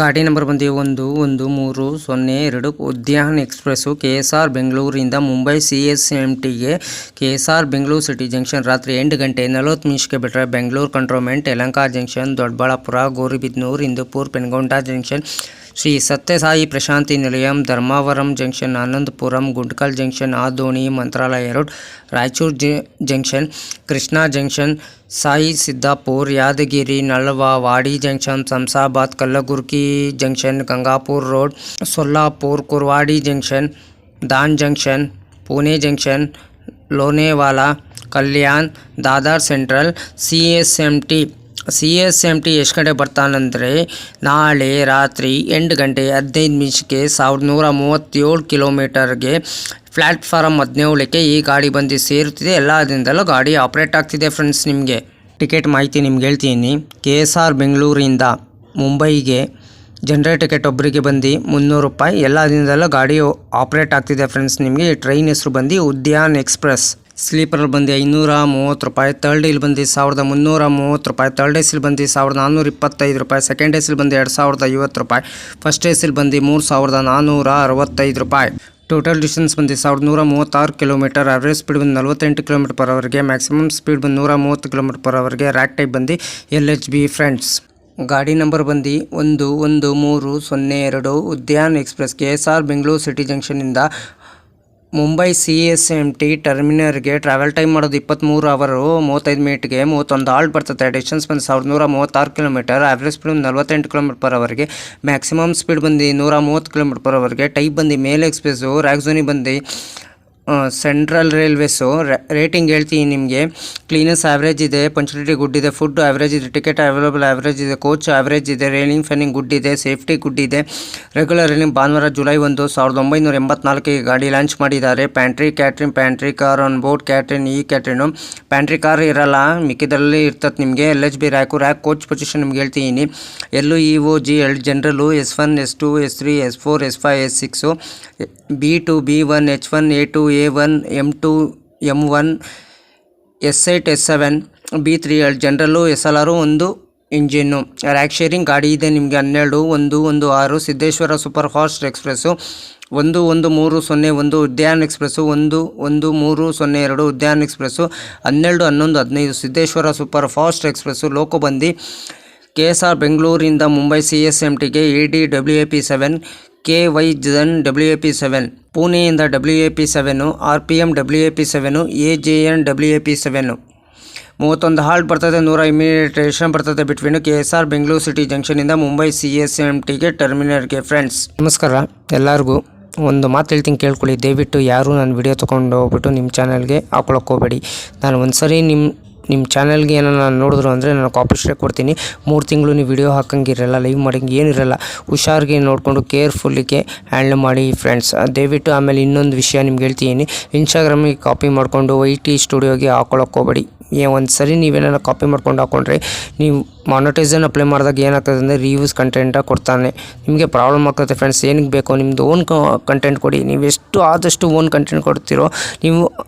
ಗಾಡಿ ನಂಬರ್ ಬಂದು 1130 Udyan express KSR ಬೆಂಗಳೂರಿಂದ Mumbai CSMTಗೆ KSR Bengaluru city junction ರಾತ್ರಿ 8 ಗಂಟೆ 40 ನಿಮಿಷಕ್ಕೆ ಬಿಟ್ಟರೆ ಬೆಂಗಳೂರು ಕಂಟ್ರೋನ್ಮೆಂಟ್ ಯಲಹಂಕ ಜಂಕ್ಷನ್ ದೊಡ್ಡಬಳ್ಳಾಪುರ ಗೌರಿಬಿದನೂರು ಇಂದೂಪುರ ಪೆನಗೊಂಡ ಜಂಕ್ಷನ್ ಶ್ರೀ ಸತ್ಯಸಾಯಿ ಪ್ರಶಾಂತಿ ನಿಲಯಂ ಧರ್ಮಾವರಂ ಜಂಕ್ಷನ್ ಆನಂದಪುರಂ ಗುಂಟ್ಕಲ್ ಜಂಕ್ಷನ್ ಆದೋಣಿ ಮಂತ್ರಾಲಯ road Raichur junction Krishna junction Sai Siddapur Yadgir ನಳವ ವಾಡಿ junction ಶಂಸಾಬಾದ್ ಕಲ್ಲಗುರ್ಕಿ junction Gangapura road Solapur ಕುರ್ವಾಡಿ junction than junction Pune junction ಲೋನೇವಾಲಾ Kalyan Dadar central CSMT ಎಷ್ಟು ಗಂಟೆ ಬರ್ತಾನಂದರೆ ನಾಳೆ ರಾತ್ರಿ 8 ಗಂಟೆ 15 ನಿಮಿಷಕ್ಕೆ 1137 ಕಿಲೋಮೀಟರ್ಗೆ ಪ್ಲ್ಯಾಟ್ಫಾರಮ್ 17ಕ್ಕೆ ಈ ಗಾಡಿ ಬಂದು ಸೇರುತ್ತಿದೆ. ಎಲ್ಲ ದಿನದಲ್ಲೂ ಗಾಡಿ ಆಪ್ರೇಟ್ ಆಗ್ತಿದೆ ಫ್ರೆಂಡ್ಸ್. ನಿಮಗೆ ಟಿಕೆಟ್ ಮಾಹಿತಿ ನಿಮ್ಗೆ ಹೇಳ್ತೀನಿ. KSR ಬೆಂಗಳೂರಿಂದ ಮುಂಬೈಗೆ ಜನರಲ್ ಟಿಕೆಟ್ ಒಬ್ಬರಿಗೆ ಬಂದು 300 ರೂಪಾಯಿ. ಎಲ್ಲ ದಿನದಲ್ಲೂ ಗಾಡಿ ಆಪ್ರೇಟ್ ಆಗ್ತಿದೆ ಫ್ರೆಂಡ್ಸ್. ನಿಮಗೆ ಈ ಟ್ರೈನ್ ಹೆಸರು ಬಂದು ಉದ್ಯಾನ್ ಎಕ್ಸ್ಪ್ರೆಸ್. ಸ್ಲೀಪರಲ್ಲಿ ಬಂದು 530 ರೂಪಾಯಿ, ಥರ್ಡ್ ಇಲ್ಲಿ ಬಂದು 1330 ರೂಪಾಯಿ, ಥರ್ಡ್ ಎಸಿಲ್ ಬಂದು 1425 ರೂಪಾಯಿ, ಸೆಕೆಂಡ್ ಎಸಿಲ್ ಬಂದು 2050 ರೂಪಾಯಿ, ಫಸ್ಟ್ ಎಸಿಲ್ ಬಂದು 3465 ರೂಪಾಯಿ. ಟೋಟಲ್ ಡಿಸ್ಟೆನ್ಸ್ ಬಂದು 1136 ಕಿಲೋಮೀಟರ್. ಅವರೇಜ್ ಸ್ಪೀಡ್ ಬಂದು 48 ಕಿಲೋಮೀಟರ್ ಪರ್ ಅವರ್ಗೆ, ಮ್ಯಾಕ್ಸಿಮಮ್ ಸ್ಪೀಡ್ ಬಂದು 130 ಕಿಲೋಮೀಟರ್ ಪರ್ ಅವರ್ಗೆ. ರ್ಯಾಕ್ ಟೈಪ್ ಬಂದು LHB ಫ್ರೆಂಡ್ಸ್. ಗಾಡಿ ನಂಬರ್ ಬಂದು 11302 Udyan express KSR Bengaluru city ಜಂಕ್ಷನಿಂದ ಮುಂಬೈ CSMT ಟರ್ಮಿನಲ್ಗೆ ಟ್ರಾವೆಲ್ ಟೈಮ್ ಮಾಡೋದು 23 ಅವರ್ 35 ಮಿನಿಟ್ಗೆ 31 ಹಾಲ್ಟ್ ಬರ್ತದೆ. ಡಿಸ್ಟೆನ್ಸ್ ಬಂದು 1136 ಕಿಲೋಮೀಟರ್. ಆವ್ರೇಜ್ ಸ್ಪೀಡ್ ಬಂದು 48 ಕಿಲೋಮೀಟರ್ ಪರ್ ಅವರ್ಗೆ, ಮ್ಯಾಕ್ಸಿಮಮ್ ಸ್ಪೀಡ್ ಬಂದು 130 ಕಿಲೋಮೀಟರ್ ಪರ್ ಅವರ್ಗೆ. ಟೈಪ್ ಬಂದು ಮೇಲ್ ಎಕ್ಸ್ಪ್ರೆಸ್ಸು. ರ್ಯಾಕ್ ಝೋನಿ ಬಂದು ಸೆಂಟ್ರಲ್ ರೈಲ್ವೇಸು. ರೇಟಿಂಗ್ ಹೇಳ್ತೀನಿ ನಿಮಗೆ. ಕ್ಲೀನೆಸ್ ಆವ್ರೇಜ್ ಇದೆ, ಪಂಕ್ಚುಲಿಟಿ ಗುಡ್ ಇದೆ, ಫುಡ್ ಆವ್ರೇಜ್ ಇದೆ, ಟಿಕೆಟ್ ಅವೈಲೇಬಲ್ ಆವ್ರೇಜ್ ಇದೆ, ಕೋಚ್ ಆವ್ರೇಜ್ ಇದೆ, ರೈಲಿಂಗ್ ಫ್ಯಾನಿಂಗ್ ಗುಡ್ ಇದೆ, ಸೇಫ್ಟಿ ಗುಡ್ ಇದೆ. ರೆಗ್ಯುಲರ್ ರೈಲಿಂಗ್ ಭಾನುವಾರ ಜುಲೈ 1, 1984ಗೆ ಗಾಡಿ ಲಾಂಚ್ ಮಾಡಿದ್ದಾರೆ. Pantry car on board catering. ಈ ಕ್ಯಾಟ್ರಿನು ಪ್ಯಾಂಟ್ರಿ ಕಾರ್ ಇರಲ್ಲ, ಮಿಕ್ಕಿದಲ್ಲಿ ಇರ್ತದೆ ನಿಮಗೆ. LHB ರ್ಯಾಕ್ ಕೋಚ್ ಪೊಸಿಷನ್ ನಿಮ್ಗೆ ಹೇಳ್ತೀನಿ. LEOG ಜನರಲು S1 S2 S3 S4 S5 S6 B2 B1 H1 A2 A1 M2 M1 S8 S7 B3 general SLR ಒಂದು engine. Rake sharing ಗಾಡಿ ಇದೆ ನಿಮಗೆ. 12-116 Siddeshwara super fast express. 11301 Udyan express. 11302 Udyan express. 12-11-15 Siddeshwara super fast express. Loco ಬಂದು KSR ಬೆಂಗಳೂರಿಂದ ಮುಂಬೈ CSMTಗೆ AD WAP7 KYZN WAP7, ಪುಣೆಯಿಂದ WAP7, RPM WAP7, AJN WAP7. 31 halt ಬರ್ತದೆ. 100 ಇಮಿಡಿಯೇಷನ್ ಬರ್ತದೆ ಬಿಟ್ವೀನು KSR ಬೆಂಗಳೂರು ಸಿಟಿ ಜಂಕ್ಷನಿಂದ ಮುಂಬೈ CSMTಗೆ ಟರ್ಮಿನಲ್ಗೆ ಫ್ರೆಂಡ್ಸ್. ನಮಸ್ಕಾರ ಎಲ್ಲರಿಗೂ. ಒಂದು ಮಾತು ಹೇಳ್ತೀನಿ ಕೇಳ್ಕೊಳ್ಳಿ. ದಯವಿಟ್ಟು ಯಾರು ನನ್ನ ವಿಡಿಯೋ ತೊಗೊಂಡು ಹೋಗ್ಬಿಟ್ಟು ನಿಮ್ಮ ಚಾನಲ್ಗೆ ಹಾಕೊಳಕ್ಕೆ ಹೋಗಬೇಡಿ. ನಾನು ಒಂದು ಸರಿ ನಿಮ್ಮ ಚಾನಲ್ಗೆ ಏನೋ ನಾನು ನೋಡಿದ್ರು ಅಂದರೆ ನಾನು ಕಾಪಿ ಸ್ಟ್ರೈಕ್ ಕೊಡ್ತೀನಿ. 3 ತಿಂಗಳು ನೀವು ವಿಡಿಯೋ ಹಾಕಂಗಿರಲ್ಲ, ಲೈವ್ ಮಾಡೋಂಗೆ ಏನಿರಲ್ಲ. ಹುಷಾರಿಗೆ ನೋಡಿಕೊಂಡು ಕೇರ್ಫುಲ್ಲಿಗೆ ಹ್ಯಾಂಡಲ್ ಮಾಡಿ ಫ್ರೆಂಡ್ಸ್. ದಯವಿಟ್ಟು ಆಮೇಲೆ ಇನ್ನೊಂದು ವಿಷಯ ನಿಮ್ಗೆ ಹೇಳ್ತೀನಿ. ಇನ್ಸ್ಟಾಗ್ರಾಮಿಗೆ ಕಾಪಿ ಮಾಡಿಕೊಂಡು YT ಸ್ಟುಡಿಯೋಗೆ ಹಾಕೊಳಕ್ಕೆ ಹೋಗಬೇಡಿ. ಒಂದು ಸರಿ ನೀವೇನಾರ ಕಾಪಿ ಮಾಡ್ಕೊಂಡು ಹಾಕೊಂಡ್ರೆ ನೀವು ಮಾನಿಟೈಸೇಷನ್ ಅಪ್ಲೈ ಮಾಡಿದಾಗ ಏನಾಗ್ತದೆ ಅಂದರೆ ರೀಯೂಸ್ ಕಂಟೆಂಟಾಗಿ ಕೊಡ್ತಾನೆ. ನಿಮಗೆ ಪ್ರಾಬ್ಲಮ್ ಆಗ್ತದೆ ಫ್ರೆಂಡ್ಸ್. ಏನಕ್ಕೆ ಬೇಕೋ ನಿಮ್ಮದು ಓನ್ ಕಂಟೆಂಟ್ ಕೊಡಿ. ನೀವು ಎಷ್ಟು ಆದಷ್ಟು ಓನ್ ಕಂಟೆಂಟ್ ಕೊಡ್ತೀರೋ ನೀವು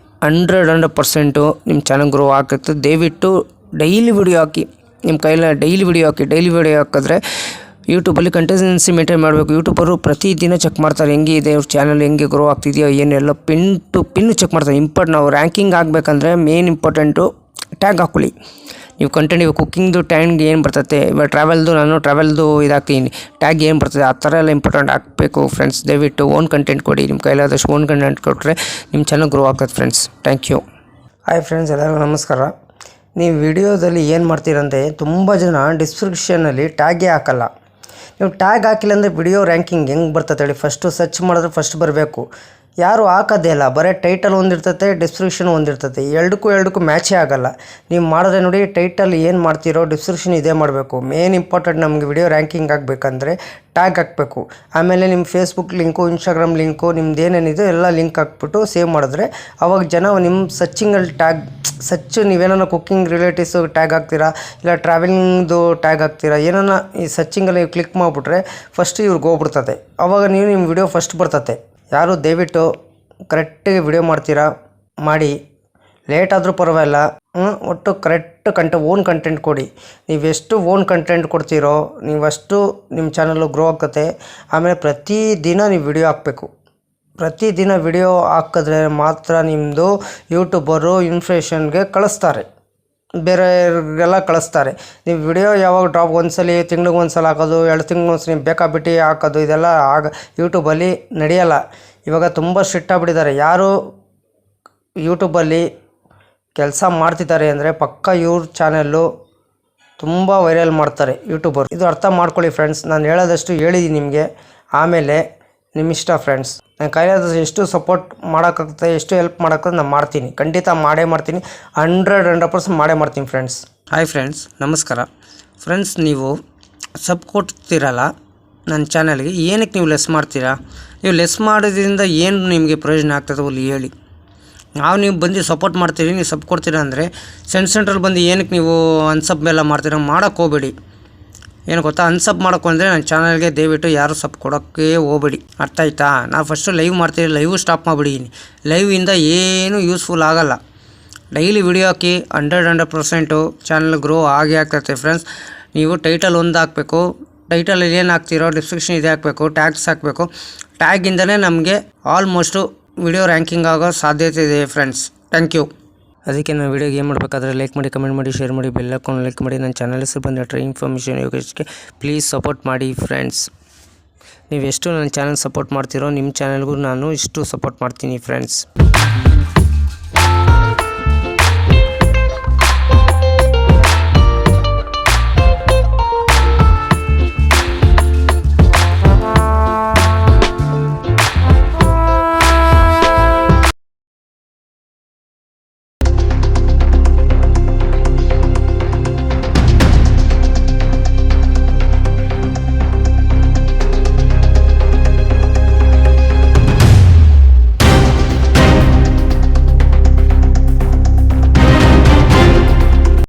100% ನಿಮ್ಮ ಚಾನಲ್ ಗ್ರೋ ಆಗ್ತದೆ. ದಯವಿಟ್ಟು ಡೈಲಿ ವಿಡಿಯೋ ಹಾಕಿ. ನಿಮ್ಮ ಕೈಯಲ್ಲಿ ಡೈಲಿ ವಿಡಿಯೋ ಹಾಕಿದ್ರೆ ಯೂಟ್ಯೂಬಲ್ಲಿ ಕಂಟೆನ್ಸಿ ಮೇಂಟೈನ್ ಮಾಡಬೇಕು. ಯೂಟ್ಯೂಬರು ಪ್ರತಿದಿನ ಚೆಕ್ ಮಾಡ್ತಾರೆ ಹೆಂಗಿದೆ ಇವ್ರ ಚಾನಲ್, ಹೆಂಗೆ ಗ್ರೋ ಆಗ್ತಿದೆಯೋ ಏನೆಲ್ಲ ಪಿನ್ ಟು ಚೆಕ್ ಮಾಡ್ತಾರೆ. ನಾವು ರ್ಯಾಂಕಿಂಗ್ ಆಗಬೇಕಂದ್ರೆ ಮೇನ್ ಇಂಪಾರ್ಟೆಂಟು ಟ್ಯಾಗ್ ಹಾಕೊಳ್ಳಿ. ನೀವು ಕಂಟೆಂಟ್ ಇವಾಗ ಕುಕ್ಕಿಂಗ್ದು ಟ್ಯಾಗ್ ಏನು ಬರ್ತದೆ, ಇವಾಗ ಟ್ರಾವೆಲ್ದು ಇದಾಗ್ತೀನಿ ಟ್ಯಾಗ್ ಏನು ಬರ್ತದೆ ಆ ಥರ ಎಲ್ಲ ಇಂಪಾರ್ಟೆಂಟ್ ಹಾಕಬೇಕು ಫ್ರೆಂಡ್ಸ್. ದಯವಿಟ್ಟು ಓನ್ ಕಂಟೆಂಟ್ ಕೊಡಿ. ನಿಮ್ಮ ಕೈಲಾದಷ್ಟು ಓನ್ ಕಂಟೆಂಟ್ ಕೊಟ್ಟರೆ ನಿಮ್ಮ ಚಾನಲ್ ಗ್ರೋ ಆಗ್ತದೆ friends. Thank you. Hi friends, ಎಲ್ಲರಿಗೂ ನಮಸ್ಕಾರ. ನೀವು ವಿಡಿಯೋದಲ್ಲಿ ಏನು ಮಾಡ್ತೀರಂದರೆ ತುಂಬ ಜನ ಡಿಸ್ಕ್ರಿಪ್ಷನಲ್ಲಿ ಟ್ಯಾಗೇ ಹಾಕಲ್ಲ. ನೀವು ಟ್ಯಾಗ್ ಹಾಕಿಲ್ಲ ಅಂದರೆ ವಿಡಿಯೋ ರ್ಯಾಂಕಿಂಗ್ ಹೆಂಗೆ ಬರ್ತದೆ ಹೇಳಿ. ಫಸ್ಟು ಸರ್ಚ್ ಮಾಡಿದ್ರೆ ಫಸ್ಟ್ ಬರಬೇಕು. ಯಾರು ಹಾಕೋದೇ ಇಲ್ಲ, ಬರೀ ಟೈಟಲ್ ಒಂದಿರ್ತದೆ, ಡಿಸ್ಕ್ರಿಪ್ಷನ್ ಒಂದಿರ್ತದೆ. ಎರಡಕ್ಕೂ ಮ್ಯಾಚೇ ಆಗೋಲ್ಲ. ನೀವು ಮಾಡಿದ್ರೆ ನೋಡಿ, ಟೈಟಲ್ ಏನು ಮಾಡ್ತೀರೋ ಡಿಸ್ಕ್ರಿಪ್ಷನ್ ಇದೇ ಮಾಡಬೇಕು. ಮೇನ್ ಇಂಪಾರ್ಟೆಂಟ್ ನಮಗೆ ವಿಡಿಯೋ ರ್ಯಾಂಕಿಂಗ್ ಆಗಬೇಕಂದ್ರೆ ಟ್ಯಾಗ್ ಹಾಕಬೇಕು. ಆಮೇಲೆ ನಿಮ್ಮ ಫೇಸ್ಬುಕ್ ಲಿಂಕು, ಇನ್ಸ್ಟಾಗ್ರಾಮ್ ಲಿಂಕು, ನಿಮ್ದು ಏನೇನಿದೆ ಎಲ್ಲ ಲಿಂಕ್ ಹಾಕ್ಬಿಟ್ಟು ಸೇವ್ ಮಾಡಿದ್ರೆ ಅವಾಗ ಜನ ನಿಮ್ಮ ಸರ್ಚಿಂಗಲ್ಲಿ ನೀವೇನೋ ಕುಕ್ಕಿಂಗ್ ರಿಲೇಟಿವ್ಸು ಟ್ಯಾಗ್ ಹಾಕ್ತೀರಾ, ಇಲ್ಲ ಟ್ರಾವೆಲಿಂಗ್ದು ಟ್ಯಾಗ್ ಹಾಕ್ತೀರಾ, ಏನಾನ ಈ ಸರ್ಚಿಂಗಲ್ಲಿ ಕ್ಲಿಕ್ ಮಾಡಿಬಿಟ್ರೆ ಫಸ್ಟ್ ಇವ್ರಿಗೆ ಹೋಗ್ಬಿಡ್ತದೆ. ಅವಾಗ ನಿಮ್ಮ ವಿಡಿಯೋ ಫಸ್ಟ್ ಬರ್ತದೆ. ಯಾರು ದಯವಿಟ್ಟು ಕರೆಕ್ಟಾಗಿ ವಿಡಿಯೋ ಮಾಡಿ ಲೇಟ್ ಆದರೂ ಪರವಾಗಿಲ್ಲ, ಒಟ್ಟು ಕರೆಕ್ಟ್ ಓನ್ ಕಂಟೆಂಟ್ ಕೊಡಿ. ನೀವೆಷ್ಟು ಓನ್ ಕಂಟೆಂಟ್ ಕೊಡ್ತೀರೋ ನೀವಷ್ಟು ನಿಮ್ಮ ಚಾನಲ್ಲು ಗ್ರೋ ಆಗುತ್ತೆ. ಆಮೇಲೆ ಪ್ರತಿದಿನ ನೀವು ವಿಡಿಯೋ ಹಾಕಬೇಕು. ಪ್ರತಿದಿನ ವಿಡಿಯೋ ಹಾಕಿದ್ರೆ ಮಾತ್ರ ನಿಮ್ಮದು ಯೂಟ್ಯೂಬರು ಇನ್ಫ್ಲೇಷನ್ಗೆ ಕಳಿಸ್ತಾರೆ, ಬೇರೆಯವ್ರಿಗೆಲ್ಲ ಕಳಿಸ್ತಾರೆ. ನೀವು ವಿಡಿಯೋ ಯಾವಾಗ ಡ್ರಾಪ್ ಒಂದ್ಸಲ ತಿಂಗ್ಳಿಗೆ ಒಂದ್ಸಲ ಹಾಕೋದು, 2 ತಿಂಗ್ಳಿಗೆ ಒಂದ್ಸಲ ನೀವು ಬೇಕಾಬಿಟ್ಟು ಹಾಕೋದು, ಇದೆಲ್ಲ ಯೂಟ್ಯೂಬಲ್ಲಿ ನಡೆಯಲ್ಲ. ಇವಾಗ ತುಂಬ ಸ್ಟ್ರಿಕ್ಟ್ ಆಗಿಬಿಟ್ಟಿದ್ದಾರೆ. ಯಾರು ಯೂಟ್ಯೂಬಲ್ಲಿ ಕೆಲಸ ಮಾಡ್ತಿದ್ದಾರೆ ಅಂದರೆ ಪಕ್ಕ ಇವ್ರ ಚಾನೆಲ್ಲು ತುಂಬ ವೈರಲ್ ಮಾಡ್ತಾರೆ ಯೂಟ್ಯೂಬರ್. ಇದು ಅರ್ಥ ಮಾಡ್ಕೊಳ್ಳಿ ಫ್ರೆಂಡ್ಸ್. ನಾನು ಹೇಳೋದಷ್ಟು ಹೇಳಿದ್ದೀನಿ ನಿಮಗೆ, ಆಮೇಲೆ ನಿಮ್ಮಿಷ್ಟ ಫ್ರೆಂಡ್ಸ್. ನಾನು ಕೈಲಾದಷ್ಟು ಎಷ್ಟು ಸಪೋರ್ಟ್ ಮಾಡೋಕ್ಕಾಗುತ್ತೆ, ಎಷ್ಟು ಹೆಲ್ಪ್ ಮಾಡೋಕ್ಕಾಗುತ್ತೆ ನಾನು ಮಾಡ್ತೀನಿ, ಖಂಡಿತ ಮಾಡೇ ಮಾಡ್ತೀನಿ. 100% ಮಾಡೇ ಮಾಡ್ತೀನಿ ಫ್ರೆಂಡ್ಸ್. ಹಾಯ್ ಫ್ರೆಂಡ್ಸ್, ನಮಸ್ಕಾರ ಫ್ರೆಂಡ್ಸ್. ನೀವು ಸಬ್ ಕೊಡ್ತೀರಲ್ಲ ನನ್ನ ಚಾನಲ್ಗೆ, ಏನಕ್ಕೆ ನೀವು ಲೆಸ್ ಮಾಡ್ತೀರಾ? ನೀವು ಲೆಸ್ ಮಾಡೋದ್ರಿಂದ ಏನು ನಿಮಗೆ ಪ್ರಯೋಜನ ಆಗ್ತದೆ ಅಲ್ಲಿ ಹೇಳಿ. ನೀವು ಬಂದು ಸಪೋರ್ಟ್ ಮಾಡ್ತೀರಿ, ನೀವು ಸಬ್ ಕೊಡ್ತೀರಾ ಅಂದರೆ ಸೆಂಟ್ರಲ್ಲಿ ಬಂದು ಏನಕ್ಕೆ ನೀವು ಅನ್ಸಬ್ ಎಲ್ಲ ಮಾಡ್ತೀರಾ? ಮಾಡೋಕ್ಕೆ ಹೋಗಬೇಡಿ. ಏನು ಗೊತ್ತಾ, ಅನ್ಸಬ್ ಮಾಡೋಕ್ಕೆ ಅಂದರೆ ನನ್ನ ಚಾನಲ್ಗೆ ದಯವಿಟ್ಟು ಯಾರು ಸಬ್ ಕೊಡೋಕ್ಕೆ ಹೋಗಬೇಡಿ, ಅರ್ಥ ಆಯ್ತಾ? ನಾವು ಫಸ್ಟು ಲೈವ್ ಮಾಡ್ತೀವಿ, ಲೈವ್ ಸ್ಟಾಪ್ ಮಾಡಿಬಿಡಿದ್ದೀನಿ. ಲೈವಿಂದ ಏನೂ ಯೂಸ್ಫುಲ್ ಆಗೋಲ್ಲ. ಡೈಲಿ ವಿಡಿಯೋ ಹಾಕಿ 100% ಚಾನಲ್ ಗ್ರೋ ಆಗೇ ಆಗ್ತೈತೆ ಫ್ರೆಂಡ್ಸ್. ನೀವು ಟೈಟಲ್ ಒಂದು ಹಾಕಬೇಕು, ಟೈಟಲಲ್ಲಿ ಏನು ಹಾಕ್ತಿರೋ ಡಿಸ್ಕ್ರಿಪ್ಷನ್ ಇದೆ ಹಾಕಬೇಕು, ಟ್ಯಾಗ್ಸ್ ಹಾಕಬೇಕು. ಟ್ಯಾಗಿಂದನೇ ನಮಗೆ ಆಲ್ಮೋಸ್ಟು ವಿಡಿಯೋ ರ್ಯಾಂಕಿಂಗ್ ಆಗೋ ಸಾಧ್ಯತೆ ಇದೆ ಫ್ರೆಂಡ್ಸ್. Thank you. ಅದಕ್ಕೆ ನಾನು ವಿಡಿಯೋಗೆ ಏನು ಮಾಡಬೇಕಾದ್ರೆ ಲೈಕ್ ಮಾಡಿ, ಕಮೆಂಟ್ ಮಾಡಿ, ಶೇರ್ ಮಾಡಿ, ಬೆಲ್ ಐಕಾನ್ ಲೈಕ್ ಮಾಡಿ. ನನ್ನ ಚಾನಲ್ ಹೆಸರು ಬಂದು ಇನ್ಫಾರ್ಮೇಷನ್ ಯೋಗೇಶ್ಗೆ ಪ್ಲೀಸ್ ಸಪೋರ್ಟ್ ಮಾಡಿ ಫ್ರೆಂಡ್ಸ್. ನೀವು ಎಷ್ಟು ನನ್ನ ಚಾನಲ್ ಸಪೋರ್ಟ್ ಮಾಡ್ತೀರೋ ನಿಮ್ಮ ಚಾನಲ್ಗೂ ನಾನು ಇಷ್ಟು ಸಪೋರ್ಟ್ ಮಾಡ್ತೀನಿ ಫ್ರೆಂಡ್ಸ್.